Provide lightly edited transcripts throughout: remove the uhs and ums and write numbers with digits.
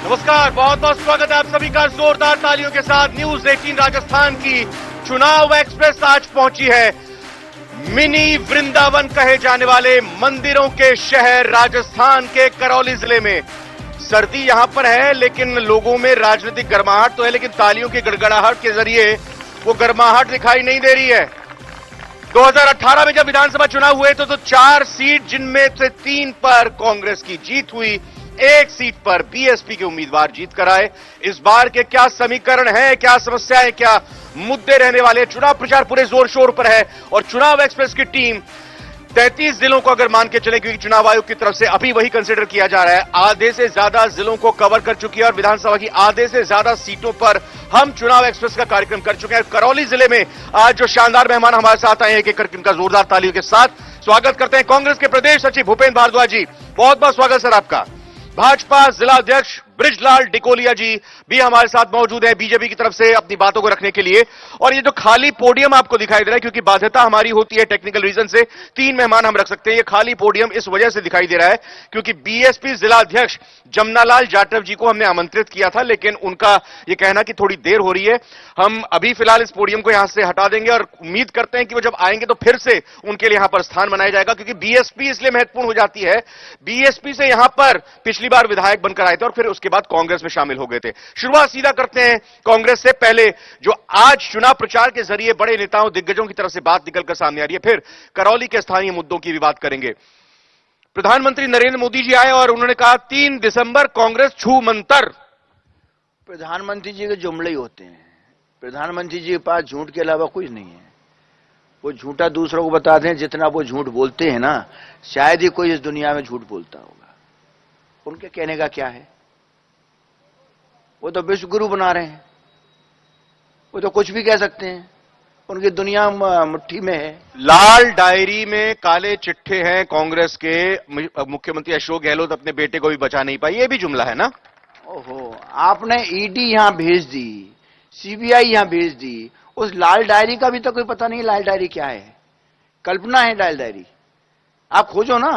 नमस्कार, बहुत बहुत स्वागत है आप सभी का जोरदार तालियों के साथ। न्यूज 18 राजस्थान की चुनाव एक्सप्रेस आज पहुंची है मिनी वृंदावन कहे जाने वाले मंदिरों के शहर राजस्थान के करौली जिले में। सर्दी यहां पर है लेकिन लोगों में राजनीतिक गर्माहट तो है, लेकिन तालियों की गड़गड़ाहट के जरिए वो गर्माहट दिखाई नहीं दे रही है। 2018 में जब विधानसभा चुनाव हुए तो 4 सीट, जिनमें से 3 पर कांग्रेस की जीत हुई, 1 सीट पर बीएसपी के उम्मीदवार जीत कर आए। इस बार के क्या समीकरण है, क्या समस्याएं, क्या मुद्दे रहने वाले? चुनाव प्रचार पूरे जोर शोर पर है और चुनाव एक्सप्रेस की टीम 33 जिलों को अगर मान के चले, क्योंकि चुनाव आयोग की तरफ से अभी वही कंसीडर किया जा रहा है, आधे से ज्यादा जिलों को कवर कर चुकी है और विधानसभा की आधे से ज्यादा सीटों पर हम चुनाव एक्सप्रेस का कार्यक्रम कर चुके हैं। करौली जिले में आज जो शानदार मेहमान हमारे साथ आए हैं, एक एक इनका जोरदार तालियों के साथ स्वागत करते हैं। कांग्रेस के प्रदेश सचिव भूपेंद्र भारद्वाज जी, बहुत बहुत स्वागत सर आपका। भाजपा जिला अध्यक्ष ब्रिजलाल डिकोलिया जी भी हमारे साथ मौजूद है बीजेपी की तरफ से अपनी बातों को रखने के लिए। और ये जो खाली पोडियम आपको दिखाई दे रहा है, क्योंकि बाध्यता हमारी होती है टेक्निकल रीजन से 3 मेहमान हम रख सकते हैं, ये खाली पोडियम इस वजह से दिखाई दे रहा है क्योंकि बीएसपी जिला अध्यक्ष जमनालाल जाटव जी को हमने आमंत्रित किया था, लेकिन उनका यह कहना कि थोड़ी देर हो रही है। हम अभी फिलहाल इस पोडियम को यहां से हटा देंगे और उम्मीद करते हैं कि वो जब आएंगे तो फिर से उनके लिए यहां पर स्थान बनाया जाएगा, क्योंकि बीएसपी इसलिए महत्वपूर्ण हो जाती है। बीएसपी से यहां पर पिछली बार विधायक बनकर आए थे और फिर उसके बाद कांग्रेस में शामिल हो गए थे। शुरुआत सीधा करते हैं कांग्रेस से। पहले जो आज चुनाव प्रचार के जरिए बड़े नेताओं दिग्गजों की तरफ से बात निकलकर सामने आ रही है, फिर करौली के स्थानीय मुद्दों की भी बात करेंगे। प्रधानमंत्री नरेंद्र मोदी जी आए और उन्होंने कहा 3 दिसंबर कांग्रेस छू मंतर। प्रधानमंत्री जी के जुमले ही होते हैं। प्रधानमंत्री जी के पास झूठ के अलावा कुछ नहीं है। वो झूठा दूसरों को बताते हैं, जितना वो झूठ बोलते हैं ना, शायद ही कोई इस दुनिया में झूठ बोलता होगा। उनके कहने का क्या है? वो तो विश्व गुरु बना रहे हैं, वो तो कुछ भी कह सकते हैं, उनकी दुनिया मुट्ठी में है। लाल डायरी में काले चिट्ठे हैं कांग्रेस के। मुख्यमंत्री अशोक गहलोत अपने बेटे को भी बचा नहीं पाई, ये भी जुमला है ना? ओहो, आपने ईडी यहां भेज दी, सीबीआई यहां भेज दी, उस लाल डायरी का भी तो कोई पता नहीं लाल डायरी क्या है। कल्पना है लाल डायरी, आप खोजो ना।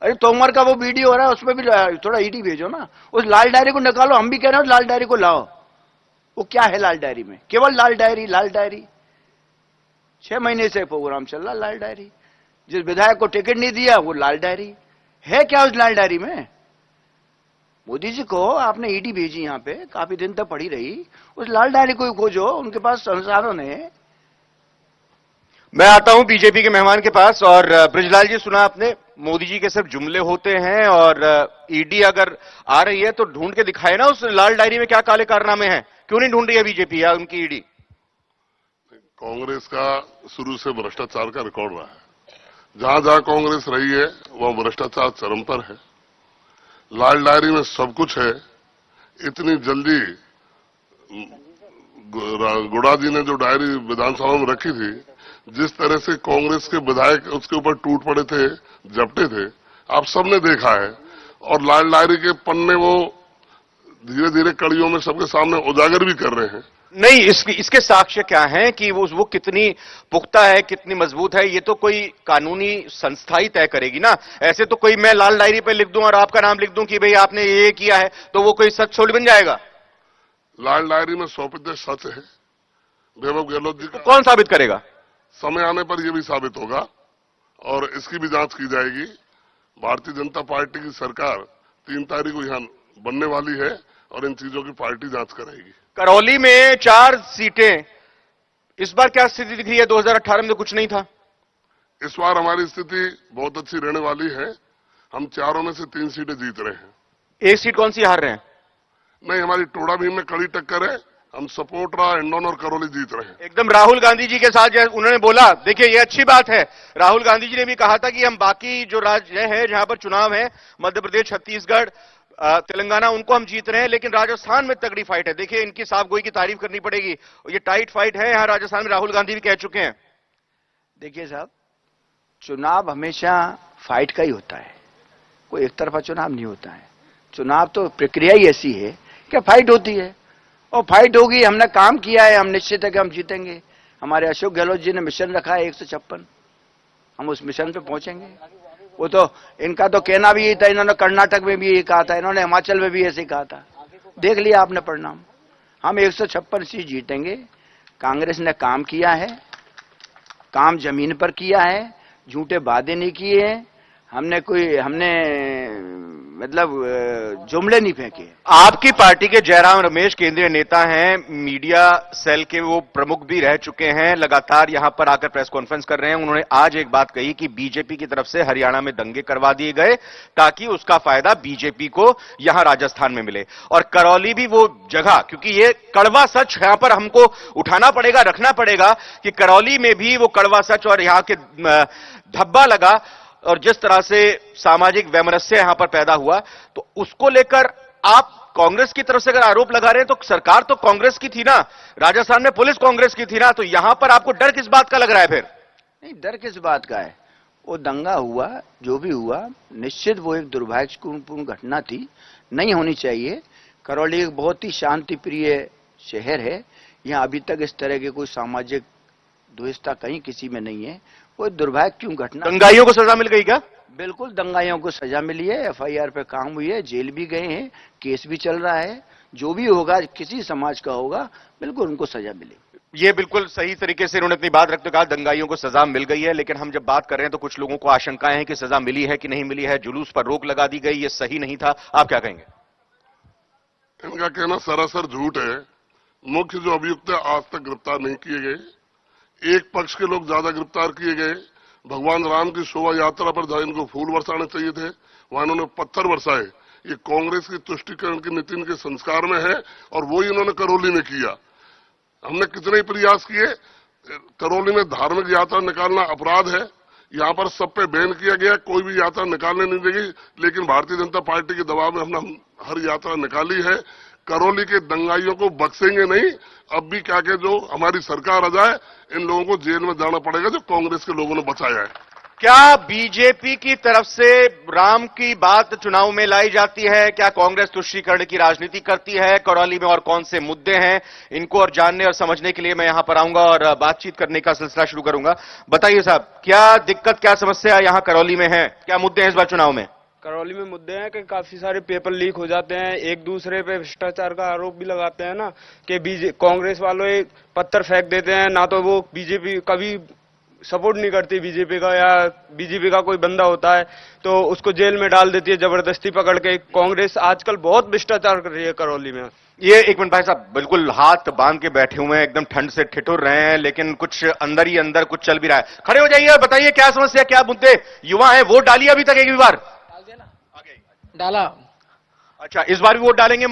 अरे तोमर का वो वीडियो हो रहा है, उसमें भी थोड़ा ईडी भेजो ना, उस लाल डायरी को निकालो। हम भी कह रहे हो लाल डायरी को लाओ। वो क्या है लाल डायरी में? केवल लाल डायरी, लाल डायरी। 6 महीने से प्रोग्राम चल रहा लाल डायरी। जिस विधायक को टिकट नहीं दिया वो लाल डायरी है। क्या उस लाल डायरी में? मोदी जी को आपने ईडी भेजी यहां पे, काफी दिन तक पड़ी रही, उस लाल डायरी को खोजो, उनके पास संसाधन है। मैं आता हूं बीजेपी के मेहमान के पास। और ब्रिजलाल जी, सुना आपने, मोदी जी के सिर्फ जुमले होते हैं और ईडी अगर आ रही है तो ढूंढ के दिखाए ना उस लाल डायरी में क्या काले कारनामे हैं। क्यों नहीं ढूंढ रही है बीजेपी या उनकी ईडी? कांग्रेस का शुरू से भ्रष्टाचार का रिकॉर्ड रहा है। जहां जहां कांग्रेस रही है वहां भ्रष्टाचार चरम पर है। लाल डायरी में सब कुछ है। इतनी जल्दी गुड़ा जी ने जो डायरी विधानसभा में रखी थी, जिस तरह से कांग्रेस के विधायक उसके ऊपर टूट पड़े थे, झपटे थे, आप सबने देखा है। और लाल डायरी के पन्ने वो धीरे धीरे कड़ियों में सबके सामने उजागर भी कर रहे हैं। नहीं, इसके साक्ष्य क्या हैं कि वो कितनी पुख्ता है, कितनी मजबूत है, ये तो कोई कानूनी संस्था ही तय करेगी ना। ऐसे तो कोई मैं लाल डायरी पे लिख दूं और आपका नाम लिख दूं कि भाई आपने ये किया है, तो वो कोई सच थोड़ी बन जाएगा। लाल डायरी में 100% सच है। वैभव गहलोत जी तो कौन साबित करेगा? समय आने पर यह भी साबित होगा और इसकी भी जांच की जाएगी। भारतीय जनता पार्टी की सरकार 3 तारीख को यहां बनने वाली है और इन चीजों की पार्टी जांच करेगी। करौली में 4 सीटें, इस बार क्या स्थिति दिख रही है? 2018 में तो कुछ नहीं था। इस बार हमारी स्थिति बहुत अच्छी रहने वाली है। हम चारों में से 3 सीटें जीत रहे हैं। 1 सीट कौन सी हार रहे हैं? नहीं, हमारी टोड़ा भीम में कड़ी टक्कर है। हम सपोर्टरा, हिंडौन और करौली जीत रहे हैं। एकदम राहुल गांधी जी के साथ जैसे उन्होंने बोला, देखिए ये अच्छी बात है। राहुल गांधी जी ने भी कहा था कि हम बाकी जो राज्य है जहां पर चुनाव है, मध्य प्रदेश, छत्तीसगढ़, तेलंगाना, उनको हम जीत रहे हैं, लेकिन राजस्थान में तगड़ी फाइट है। देखिए इनकी साफगोई की तारीफ करनी पड़ेगी। ये टाइट फाइट है यहां राजस्थान में, राहुल गांधी भी कह चुके हैं। देखिए साहब, चुनाव हमेशा फाइट का ही होता है, कोई एक तरफा चुनाव नहीं होता है। चुनाव तो प्रक्रिया ही ऐसी है कि फाइट होती है और फाइट होगी। हमने काम किया है, हम निश्चित है कि हम जीतेंगे। हमारे अशोक गहलोत जी ने मिशन रखा है 156, हम उस मिशन पे पहुंचेंगे। वो तो इनका तो कहना भी यही था, इन्होंने कर्नाटक में भी यही कहा था, इन्होंने हिमाचल में भी ऐसे कहा था। देख लिया आपने परिणाम। हम 156 सीट जीतेंगे। कांग्रेस ने काम किया है, काम जमीन पर किया है, झूठे वादे नहीं किए हैं, हमने मतलब जुमले नहीं फेंके। आपकी पार्टी के जयराम रमेश केंद्रीय नेता हैं, मीडिया सेल के वो प्रमुख भी रह चुके हैं, लगातार यहां पर आकर प्रेस कॉन्फ्रेंस कर रहे हैं। उन्होंने आज एक बात कही कि बीजेपी की तरफ से हरियाणा में दंगे करवा दिए गए ताकि उसका फायदा बीजेपी को यहां राजस्थान में मिले। और करौली भी वो जगह, क्योंकि ये कड़वा सच यहां पर हमको उठाना पड़ेगा, रखना पड़ेगा कि करौली में भी वो कड़वा सच और यहां के धब्बा लगा और जिस तरह से सामाजिक वैमनस्य यहां पर पैदा हुआ, तो उसको लेकर आप कांग्रेस की तरफ से अगर आरोप लगा रहे हैं तो सरकार तो कांग्रेस की थी ना, राजस्थान में पुलिस कांग्रेस की थी ना, तो यहां पर आपको डर किस बात का लग रहा है फिर? नहीं, डर किस बात का है? वो दंगा हुआ, जो भी हुआ, निश्चित वो एक दुर्भाग्यपूर्ण घटना थी, नहीं होनी चाहिए। करौली एक बहुत ही शांति प्रिय शहर है, यहां अभी तक इस तरह के कोई सामाजिक द्वेषता कहीं किसी में नहीं है। वो दुर्भाग्यपूर्ण घटना। दंगाइयों को सजा मिल गई क्या? बिल्कुल, दंगाइयों को सजा मिली है, FIR पे काम हुई है, जेल भी गए हैं, केस भी चल रहा है। जो भी होगा, किसी समाज का होगा, बिल्कुल उनको सजा मिलेगी। ये बिल्कुल सही तरीके से उन्होंने अपनी बात रखते कहा दंगाइयों को सजा मिल गई है, लेकिन हम जब बात कर रहे हैं तो कुछ लोगों को आशंकाएं हैं कि सजा मिली है कि नहीं मिली है, जुलूस पर रोक लगा दी गई, ये सही नहीं था। आप क्या कहेंगे? इनका कहना सरासर झूठ है। मुख्य जो अभियुक्त है आज तक गिरफ्तार नहीं किए गए, एक पक्ष के लोग ज्यादा गिरफ्तार किए गए। भगवान राम की शोभा यात्रा पर जहां इनको फूल बरसाने चाहिए थे, वहां इन्होंने पत्थर बरसाए। ये कांग्रेस की तुष्टिकरण की नीति के संस्कार में है और वो ही इन्होंने करौली में किया। हमने कितने ही प्रयास किए, करौली में धार्मिक यात्रा निकालना अपराध है, यहाँ पर सब पे बैन किया गया, कोई भी यात्रा निकालने नहीं देगी, लेकिन भारतीय जनता पार्टी के दबाव में हमने हर यात्रा निकाली है। करौली के दंगाइयों को बख्शेंगे नहीं। अब भी क्या के जो हमारी सरकार आ जाए, इन लोगों को जेल में जाना पड़ेगा जो कांग्रेस के लोगों ने बचाया है। क्या बीजेपी की तरफ से राम की बात चुनाव में लाई जाती है? क्या कांग्रेस तुष्टीकरण की राजनीति करती है? करौली में और कौन से मुद्दे हैं, इनको और जानने और समझने के लिए मैं यहां पर आऊंगा और बातचीत करने का सिलसिला शुरू करूंगा। बताइए साहब, क्या दिक्कत, क्या समस्या यहां करौली में है? क्या मुद्दे हैं इस बार चुनाव में? करौली में मुद्दे हैं कि काफी सारे पेपर लीक हो जाते हैं, एक दूसरे पे भ्रष्टाचार का आरोप भी लगाते हैं ना, कि कांग्रेस वालों पत्थर फेंक देते हैं, ना तो वो बीजेपी कभी सपोर्ट नहीं करती बीजेपी का, या बीजेपी का कोई बंदा होता है तो उसको जेल में डाल देती है जबरदस्ती पकड़ के। कांग्रेस आजकल बहुत भ्रष्टाचार कर रही है करौली में। ये एक मिनट भाई साहब, बिल्कुल हाथ बांध के बैठे हुए हैं, एकदम ठंड से ठिठुर रहे हैं, लेकिन कुछ अंदर ही अंदर कुछ चल भी रहा है। खड़े हो जाइए और बताइए क्या समस्या, क्या मुद्दे? युवा है, वोट डालिए अभी तक एक भी बार? डाला। अच्छा, इस बार भी वोट डालेंगे?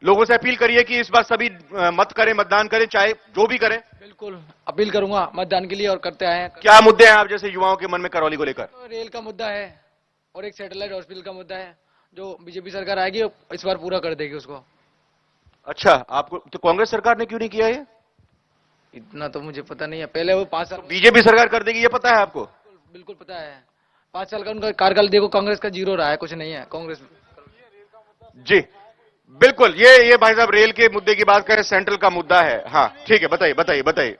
लोगों से अपील करिए कि इस बार सभी मत करें, मतदान करें, चाहे जो भी करें। बिल्कुल अपील करूंगा मतदान के लिए, और करते आए हैं। क्या मुद्दे हैं आप जैसे युवाओं के मन में करौली को लेकर? तो रेल का मुद्दा है और एक सैटेलाइट हॉस्पिटल का मुद्दा है, जो बीजेपी सरकार आएगी इस बार पूरा कर देगी उसको। अच्छा, आपको तो कांग्रेस सरकार ने क्यों नहीं किया ये? इतना तो मुझे पता नहीं है। पहले वो 5 साल बीजेपी सरकार कर देगी, ये पता है आपको? बिल्कुल पता है। 5 साल का उनका कार्यकाल देखो, कांग्रेस का 0 रहा है, कुछ नहीं है कांग्रेस में। जी बिल्कुल, ये भाई साहब रेल के मुद्दे की बात करें, सेंट्रल का मुद्दा है। हाँ ठीक है, बताइए बताइए बताइए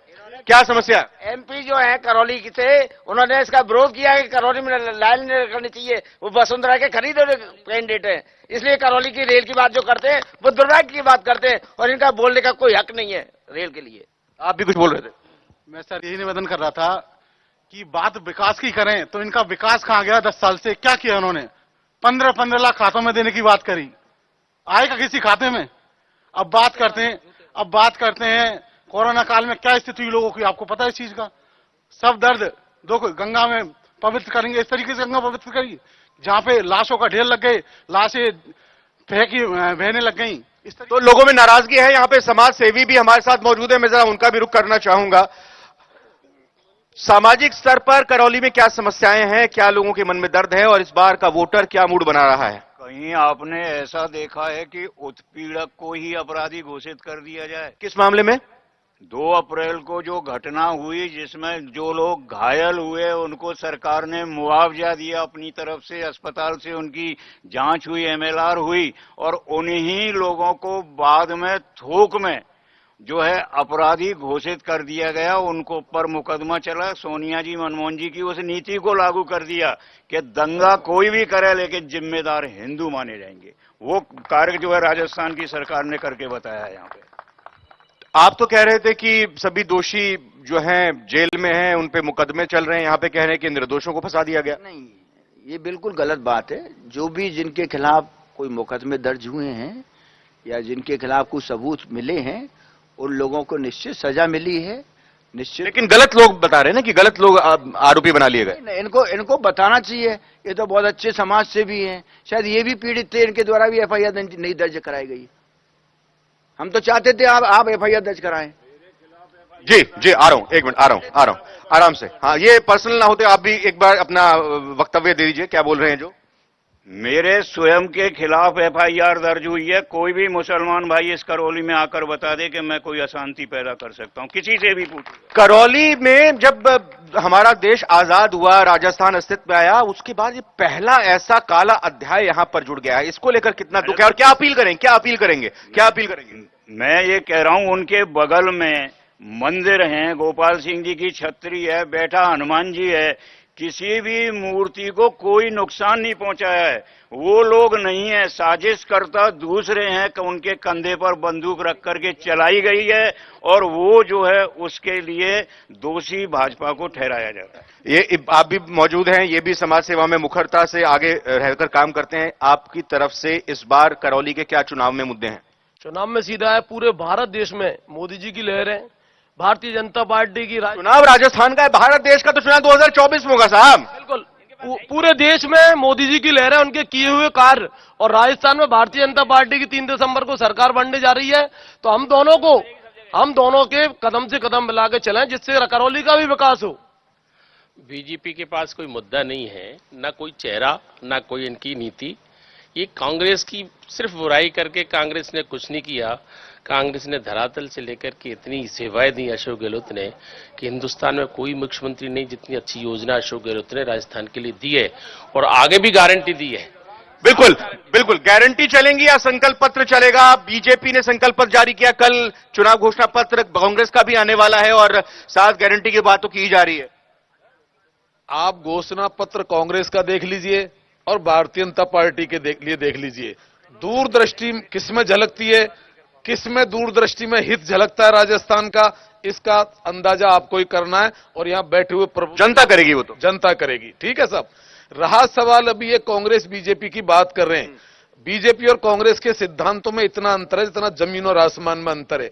क्या समस्या? MP जो है करौली की से, उन्होंने इसका विरोध किया है कि करौली में लाइन नहीं करनी चाहिए। वो वसुंधरा के खरीद कैंडिडेट है, इसलिए करौली की रेल की बात जो करते हैं वो दुर्भाग्य की बात करते हैं, और इनका बोलने का कोई हक नहीं है रेल के लिए। आप भी कुछ बोल रहे थे? मैं सर यही निवेदन कर रहा था कि बात विकास की करें तो इनका विकास कहां गया? 10 साल से क्या किया उन्होंने? 15-15 लाख खातों में देने की बात करी, आएगा किसी खाते में? अब बात करते हैं कोरोना काल में क्या स्थिति हुई लोगों की, आपको पता है इस चीज का? सब दर्द दो गंगा में पवित्र करेंगे, इस तरीके से गंगा पवित्र करिए जहां पे लाशों का ढेर लग गए, लाशें फेंकी बहने लग गई। इस तो लोगों में नाराजगी है। यहाँ पे समाज सेवी भी हमारे साथ मौजूद है, मैं जरा उनका भी रुख करना चाहूंगा। सामाजिक स्तर पर करौली में क्या समस्याएं हैं, क्या लोगों के मन में दर्द है, और इस बार का वोटर क्या मूड बना रहा है? कहीं आपने ऐसा देखा है कि उत्पीड़क को ही अपराधी घोषित कर दिया जाए? किस मामले में? 2 अप्रैल को जो घटना हुई जिसमें जो लोग घायल हुए उनको सरकार ने मुआवजा दिया अपनी तरफ से, अस्पताल से उनकी जांच हुई, MLR हुई, और उन्हीं लोगों को बाद में थोक में जो है अपराधी घोषित कर दिया गया, उनको पर मुकदमा चला। सोनिया जी, मनमोहन जी की उस नीति को लागू कर दिया कि दंगा कोई भी करे लेकिन जिम्मेदार हिंदू माने जाएंगे। वो कार्य जो है राजस्थान की सरकार ने करके बताया यहाँ पे। आप तो कह रहे थे कि सभी दोषी जो हैं जेल में हैं, उन पे मुकदमे चल रहे हैं, यहाँ पे कह रहे हैं कि निर्दोषों को फंसा दिया गया। नहीं, ये बिल्कुल गलत बात है। जो भी जिनके खिलाफ कोई मुकदमे दर्ज हुए हैं या जिनके खिलाफ कुछ सबूत मिले हैं, उन लोगों को निश्चित सजा मिली है, निश्चित। लेकिन गलत लोग बता रहे हैं ना कि गलत लोग आरोपी बना लिए गए। नहीं, इनको बताना चाहिए। ये तो बहुत अच्छे समाज से भी हैं, शायद ये भी पीड़ित थे, इनके द्वारा भी एफआईआर नहीं दर्ज कराई गई। हम तो चाहते थे आप एफआईआर दर्ज कराएं। जी आ रहा हूं, एक मिनट, आ रहा हूं आराम से। हाँ, ये पर्सनल ना होते, आप भी एक बार अपना वक्तव्य दे दीजिए, क्या बोल रहे हैं। जो मेरे स्वयं के खिलाफ एफआईआर दर्ज हुई है। कोई भी मुसलमान भाई इस करौली में आकर बता दे कि मैं कोई अशांति पैदा कर सकता हूं, किसी से भी पूछ। करौली में जब हमारा देश आजाद हुआ, राजस्थान अस्तित्व में आया, उसके बाद ये पहला ऐसा काला अध्याय यहां पर जुड़ गया है। इसको लेकर कितना दुख है और क्या अपील करेंगे। मैं ये कह रहा हूं, उनके बगल में मंदिर हैं, गोपाल सिंह जी की छतरी है, बैठा हनुमान जी है, किसी भी मूर्ति को कोई नुकसान नहीं पहुंचाया है। वो लोग नहीं है, साजिश करता दूसरे हैं कि उनके कंधे पर बंदूक रख करके चलाई गई है और वो जो है उसके लिए दोषी भाजपा को ठहराया जाता है। ये आप भी मौजूद हैं, ये भी समाज सेवा में मुखरता से आगे रहकर काम करते हैं। आपकी तरफ से इस बार करौली के क्या चुनाव में मुद्दे हैं? चुनाव में सीधा है, पूरे भारत देश में मोदी जी की लहर है, भारतीय जनता पार्टी की। चुनाव राजस्थान का है, भारत देश का तो चुनाव 2024 में होगा साहब। बिल्कुल, पूरे देश में मोदी जी की लहर है, उनके किए हुए कार्य। और राजस्थान में भारतीय जनता पार्टी की 3 दिसंबर को सरकार बनने जा रही है, तो हम दोनों के कदम से कदम मिला के चलें, जिससे करौली का भी विकास हो। बीजेपी के पास कोई मुद्दा नहीं है, ना कोई चेहरा, ना कोई इनकी नीति। ये कांग्रेस की सिर्फ बुराई करके कांग्रेस ने कुछ नहीं किया। कांग्रेस ने धरातल से लेकर के इतनी सेवाएं दी अशोक गहलोत ने कि हिंदुस्तान में कोई मुख्यमंत्री नहीं जितनी अच्छी योजना अशोक गहलोत ने राजस्थान के लिए दी है और आगे भी गारंटी दी है। बिल्कुल गारंटी चलेंगी या संकल्प पत्र चलेगा? बीजेपी ने संकल्प पत्र जारी किया, कल चुनाव घोषणा पत्र कांग्रेस का भी आने वाला है और साथ गारंटी की बात तो की जा रही है। आप घोषणा पत्र कांग्रेस का देख लीजिए और भारतीय जनता पार्टी के लिए देख लीजिए। दूरदृष्टि किसमें झलकती है, किसमें दूरदृष्टि में हित झलकता है राजस्थान का, इसका अंदाजा आपको ही करना है। और यहां बैठे हुए जनता करेगी, वो तो जनता करेगी। ठीक है साहब। रहा सवाल अभी ये कांग्रेस बीजेपी की बात कर रहे हैं। बीजेपी और कांग्रेस के सिद्धांतों में इतना अंतर है जितना जमीन और आसमान में अंतर है।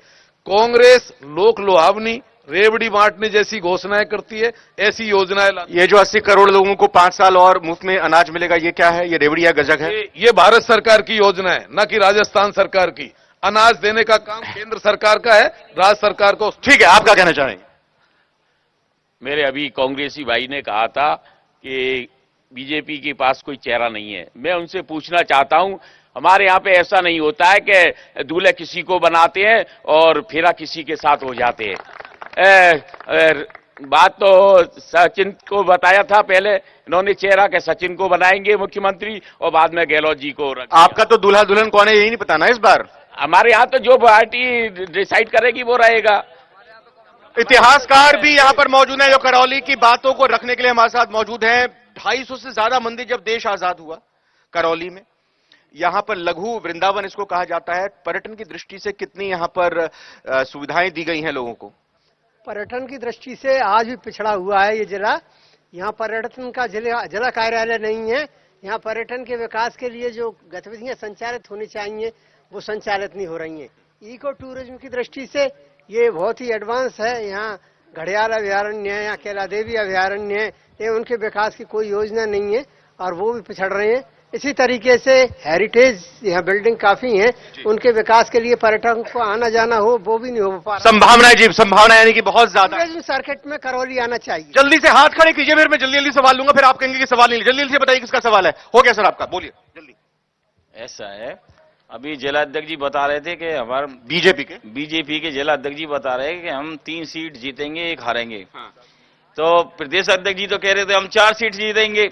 कांग्रेस लोक लुभावनी, रेवड़ी बांटने जैसी घोषणाएं करती है, ऐसी योजनाएं लाती है। ये जो 80 करोड़ लोगों को 5 साल और मुफ्त में अनाज मिलेगा, ये क्या है? ये रेवड़ी या गजक है? ये भारत सरकार की योजना है, न कि राजस्थान सरकार की। अनाज देने का काम केंद्र सरकार का है, राज्य सरकार को। ठीक है, आप क्या कहना चाहेंगे? मेरे अभी कांग्रेसी भाई ने कहा था कि बीजेपी के पास कोई चेहरा नहीं है। मैं उनसे पूछना चाहता हूं, हमारे यहाँ पे ऐसा नहीं होता है कि दूल्हे किसी को बनाते हैं और फेरा किसी के साथ हो जाते हैं। बात तो सचिन को बताया था, पहले इन्होंने चेहरा के सचिन को बनाएंगे मुख्यमंत्री और बाद में गहलोत जी को। आपका तो दूल्हा दुल्हन कौन है यही नहीं पता ना इस बार। हमारे यहाँ तो जो पार्टी डिसाइड करेगी वो रहेगा। इतिहासकार भी यहाँ पर मौजूद हैं जो करौली की बातों को रखने के लिए हमारे साथ मौजूद हैं। 250 से ज्यादा मंदिर जब देश आजाद हुआ करौली में, यहाँ पर लघु वृंदावन इसको कहा जाता है। पर्यटन की दृष्टि से कितनी यहाँ पर सुविधाएं दी गई हैं लोगों को? पर्यटन की दृष्टि से आज भी पिछड़ा हुआ है ये जिला। यहाँ पर्यटन का जिला कार्यालय नहीं है। यहाँ पर्यटन के विकास के लिए जो गतिविधियां संचालित होनी चाहिए वो संचालित नहीं हो रही हैं। इको टूरिज्म की दृष्टि से ये बहुत ही एडवांस है। यहाँ घड़ियाल अभ्यारण्य है, यहाँ कैला देवी अभ्यारण्य है, ये उनके विकास की कोई योजना नहीं है और वो भी पिछड़ रहे हैं। इसी तरीके से हेरिटेज यहाँ बिल्डिंग काफी हैं, उनके विकास के लिए पर्यटकों को आना जाना हो वो भी नहीं हो पा रहा। संभावनाएं जी, संभावना यानी कि बहुत ज्यादा। टूरिज्म सर्किट में करौली आना चाहिए। जल्दी से हाथ खड़े कीजिए, फिर मैं जल्दी जल्दी सवाल लूंगा, फिर आप कहेंगे कि सवाल नहीं। जल्दी से बताइए किसका सवाल है। हो गया सर आपका, बोलिए जल्दी। ऐसा है, अभी जिला अध्यक्ष जी बता रहे थे कि हमारे बीजेपी के जिला अध्यक्ष जी बता रहे हैं कि हम 3 सीट जीतेंगे, 1 हारेंगे। हाँ। तो प्रदेश अध्यक्ष जी तो कह रहे थे हम 4 सीट जीतेंगे।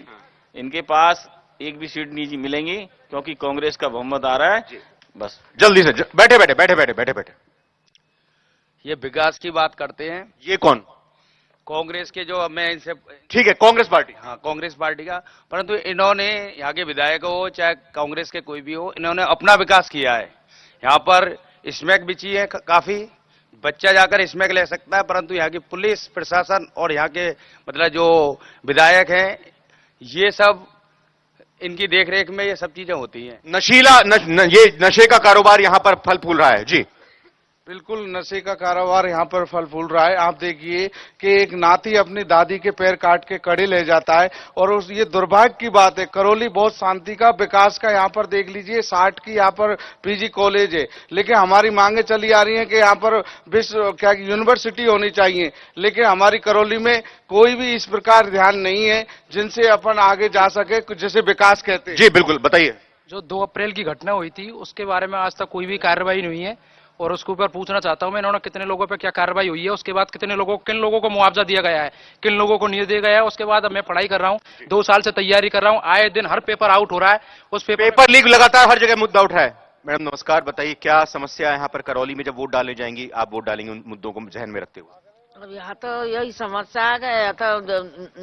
इनके पास एक भी सीट नहीं मिलेंगी क्योंकि कांग्रेस का बहुमत आ रहा है। बस जल्दी से बैठे बैठे। ये विकास की बात करते हैं। ये कौन? कांग्रेस के जो मैं इनसे ठीक है, कांग्रेस पार्टी। हाँ, कांग्रेस पार्टी का। परंतु इन्होंने यहाँ के विधायक हो चाहे कांग्रेस के कोई भी हो, इन्होंने अपना विकास किया है। यहाँ पर स्मैक बिछी है काफी, बच्चा जाकर स्मैक ले सकता है, परंतु यहाँ की पुलिस प्रशासन और यहाँ के मतलब जो विधायक हैं, ये सब इनकी देखरेख में ये सब चीजें होती हैं। ये नशे का कारोबार यहाँ पर फल फूल रहा है जी। बिल्कुल नशे का कारोबार यहाँ पर फल फूल रहा है। आप देखिए कि एक नाती अपनी दादी के पैर काट के कड़ी ले जाता है, और उस ये दुर्भाग्य की बात है। करौली बहुत शांति का विकास का यहाँ पर देख लीजिए, 60 की यहाँ पर पीजी कॉलेज है, लेकिन हमारी मांगे चली आ रही हैं कि यहाँ पर विश्व क्या यूनिवर्सिटी होनी चाहिए, लेकिन हमारी करौली में कोई भी इस प्रकार ध्यान नहीं है जिनसे अपन आगे जा सके, जैसे विकास कहते हैं। जी बिल्कुल, बताइए। जो 2 अप्रैल की घटना हुई थी उसके बारे में आज तक कोई भी कार्रवाई नहीं हुई है, और उसके ऊपर पूछना चाहता हूं मैं, इन्होंने कितने लोगों पे क्या कार्रवाई हुई है, उसके बाद किन लोगों को मुआवजा दिया गया है, किन लोगों को नहीं दिया गया है। उसके बाद मैं पढ़ाई कर रहा हूं, 2 साल से तैयारी कर रहा हूं, आए दिन हर पेपर आउट हो रहा है। उस पेपर लीक लगातार हर जगह मुद्दा उठ रहा है। मैडम नमस्कार, बताइए क्या समस्या है यहाँ पर करौली में? जब वोट डाले जाएंगी, आप वोट डालेंगे उन मुद्दों को जहन में रखते हुए? अब यहाँ तो यही समस्या है तो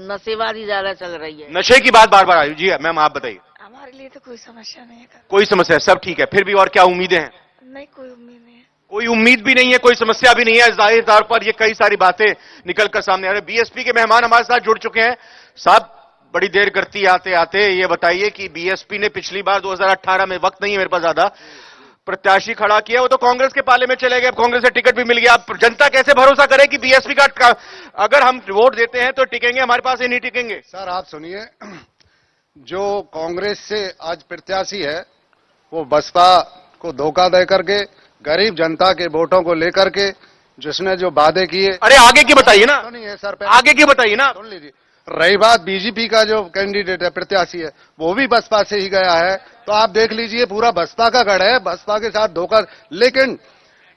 नशेबाजी ज्यादा चल रही है। नशे की बात बार बार आई। जी मैम, आप बताइए। हमारे लिए तो कोई समस्या नहीं है। कोई समस्या, सब ठीक है, फिर भी और क्या उम्मीदें हैं? नहीं, कोई उम्मीद नहीं है। कोई उम्मीद भी नहीं है, कोई समस्या भी नहीं है। जाहिर तौर पर ये कई सारी बातें निकलकर सामने आ रही है। बीएसपी के मेहमान हमारे साथ जुड़ चुके हैं। साहब, बड़ी देर करती आते आते ये बताइए कि बीएसपी ने पिछली बार 2018 में, वक्त नहीं है मेरे पास ज्यादा, प्रत्याशी खड़ा किया, वो तो कांग्रेस के पाले में चले गए, कांग्रेस से टिकट भी मिल गया। अब जनता कैसे भरोसा करे कि बीएसपी का अगर हम वोट देते हैं तो टिकेंगे, हमारे पास ही नहीं टिकेंगे? सर आप सुनिए, जो कांग्रेस से आज प्रत्याशी है वो बसपा को धोखा दे करके गरीब जनता के वोटों को लेकर के जिसने जो वादे किए। अरे आगे की बताइए ना। तो नहीं है सर, आगे की बताइए ना। सुन लीजिए। रही बात बीजेपी का जो कैंडिडेट है, प्रत्याशी है, वो भी बसपा से ही गया है, तो आप देख लीजिए पूरा बसपा का गढ़ है, बसपा के साथ धोखा। लेकिन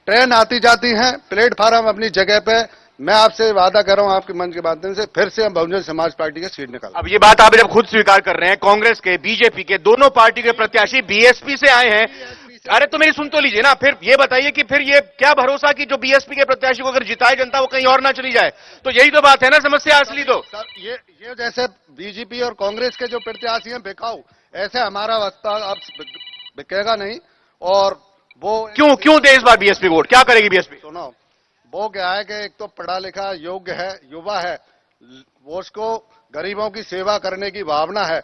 ट्रेन आती जाती है, प्लेटफार्म अपनी जगह पे। मैं आपसे वादा कर रहा हूं आपके मन के माध्यम से, फिर से हम बहुजन समाज पार्टी की सीट निकाल। अब ये बात आप जब खुद स्वीकार कर रहे हैं, कांग्रेस के, बीजेपी के, दोनों पार्टी के प्रत्याशी बीएसपी से आए हैं। अरे तो मेरी सुन तो लीजिए ना। फिर ये बताइए कि फिर ये क्या भरोसा कि जो बीएसपी के प्रत्याशी को अगर जिताए जनता, वो कहीं और ना चली जाए? तो यही तो बात है ना, समस्या असली तो। सर ये जैसे बीजेपी और कांग्रेस के जो प्रत्याशी हैं बिकाऊ, ऐसे हमारा बसपा अब बिकेगा नहीं। और वो क्यों दे इस बार बीएसपी वोट? क्या करेगी बीएसपी? सुनो, वो क्या है कि एक तो पढ़ा लिखा योग्य है, युवा है, वो उसको गरीबों की सेवा करने की भावना है।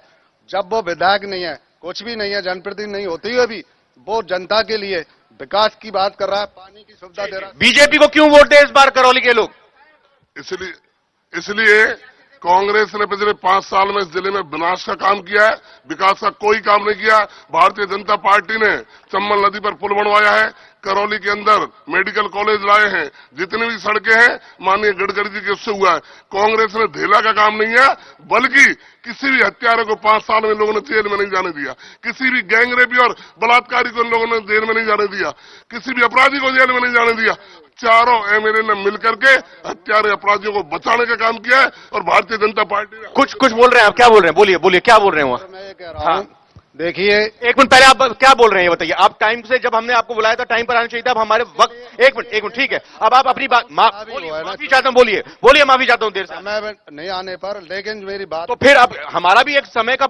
जब वो विधायक नहीं है, कुछ भी नहीं है, जनप्रतिनिधि नहीं होती हुए भी वो जनता के लिए विकास की बात कर रहा है, पानी की सुविधा दे रहा है। बीजेपी को क्यों वोट दे इस बार करौली के लोग? इसलिए कांग्रेस ने पिछले 5 साल में इस जिले में विनाश का काम किया है, विकास का कोई काम नहीं किया। भारतीय जनता पार्टी ने चंबल नदी पर पुल बनवाया है, करौली के अंदर मेडिकल कॉलेज लाए हैं, जितनी भी सड़कें हैं माननीय गडकरी जी के उससे हुआ है। कांग्रेस ने ढेला का काम नहीं है, बल्कि किसी भी हत्यारे को 5 साल में लोगों ने जेल में नहीं जाने दिया, किसी भी गैंगरेपी और बलात्कारी को लोगों ने जेल में नहीं जाने दिया, किसी भी अपराधी को जेल में नहीं जाने दिया। चारों एमएलए ने मिलकर के हत्यारे अपराधियों को बचाने का काम किया है, और भारतीय जनता पार्टी ने कुछ बोल रहे हैं आप, क्या बोल रहे हैं? बोलिए क्या बोल रहे हैं वहां? मैं ये कह रहा हूं, देखिए एक मिनट पहले आप क्या बोल रहे हैं ये बताइए। आप टाइम से, जब हमने आपको बुलाया था टाइम पर आना चाहिए था। अब हमारे वक्त, एक मिनट ठीक है, अब आप अपनी बात माफी चाहता हूं, बोलिए माफी चाहता हूं देर से मैं नहीं आने पर, लेकिन मेरी बात तो फिर अब हमारा भी एक समय का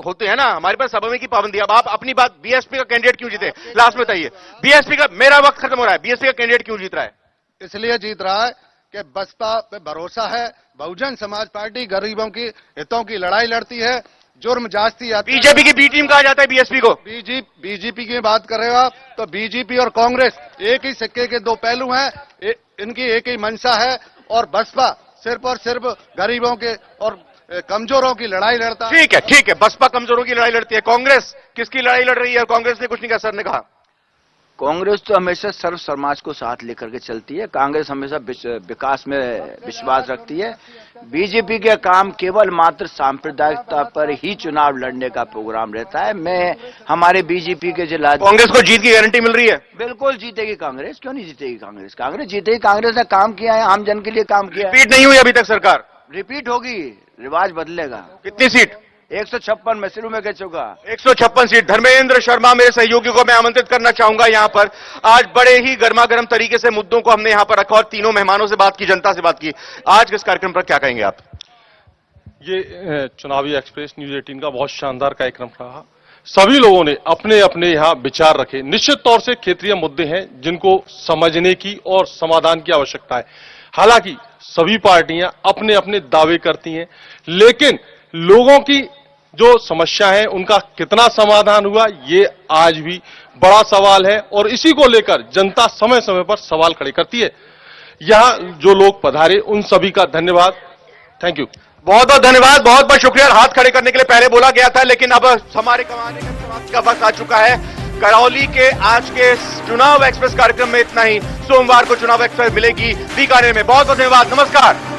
होते हैं ना, हमारे पास समय की पाबंदी। अब आप अपनी बात, बीएसपी का कैंडिडेट क्यों जीते लास्ट में बताइए? बीएसपी का, मेरा वक्त खत्म हो रहा है, बीएसपी का कैंडिडेट क्यों जीत रहा है? इसलिए जीत रहा है कि बसपा पे भरोसा है, बहुजन समाज पार्टी गरीबों की हितों की लड़ाई लड़ती है, जुर्म जांचती है। बीजेपी की बी टीम कहा जाता है बीएसपी को। बीजेपी की बात कर रहे हो आप, तो बीजेपी और कांग्रेस एक ही सिक्के के 2 पहलू हैं, इनकी एक ही मंशा है, और बसपा सिर्फ और सिर्फ गरीबों के और कमजोरों की लड़ाई लड़ता है। ठीक है, बसपा कमजोरों की लड़ाई लड़ती है, कांग्रेस किसकी लड़ाई लड़ रही है? कांग्रेस ने कुछ नहीं कहा, सर ने कहा। कांग्रेस तो हमेशा सर्व समाज को साथ लेकर के चलती है, कांग्रेस हमेशा विकास में विश्वास रखती है। बीजेपी के काम केवल मात्र सांप्रदायिकता पर ही चुनाव लड़ने का प्रोग्राम रहता है। मैं हमारे बीजेपी के जिला, कांग्रेस को जीत की गारंटी मिल रही है? बिल्कुल जीतेगी कांग्रेस, क्यों नहीं जीतेगी कांग्रेस? कांग्रेस जीतेगी, कांग्रेस ने काम किया है, आम जन के लिए काम किया है। रिपीट नहीं हुई अभी तक सरकार? रिपीट होगी, रिवाज बदलेगा। कितनी सीट? 156 मैं शुरू में कह चुका। 156 सीट। धर्मेंद्र शर्मा मेरे सहयोगी को मैं आमंत्रित करना चाहूंगा यहां पर। आज बड़े ही गर्मागर्म तरीके से मुद्दों को हमने यहां पर रखा और तीनों मेहमानों से बात की, जनता से बात की। आज किस कार्यक्रम पर क्या कहेंगे आप? ये चुनावी एक्सप्रेस न्यूज 18 का बहुत शानदार कार्यक्रम रहा। सभी लोगों ने अपने अपने यहाँ विचार रखे। निश्चित तौर से क्षेत्रीय मुद्दे हैं जिनको समझने की और समाधान की आवश्यकता है। हालांकि सभी पार्टियां अपने अपने दावे करती हैं, लेकिन लोगों की जो समस्या है उनका कितना समाधान हुआ ये आज भी बड़ा सवाल है और इसी को लेकर जनता समय समय पर सवाल खड़े करती है। यहां जो लोग पधारे उन सभी का धन्यवाद। Thank you. बहुत बहुत धन्यवाद, बहुत बहुत शुक्रिया। हाथ खड़े करने के लिए पहले बोला गया था, लेकिन अब हमारे कमाने का समाप्ति का वक्त आ चुका है। करौली के आज के चुनाव एक्सप्रेस कार्यक्रम में इतना ही। सोमवार को चुनाव एक्सप्रेस मिलेगी बीकानेर में। बहुत बहुत धन्यवाद, नमस्कार।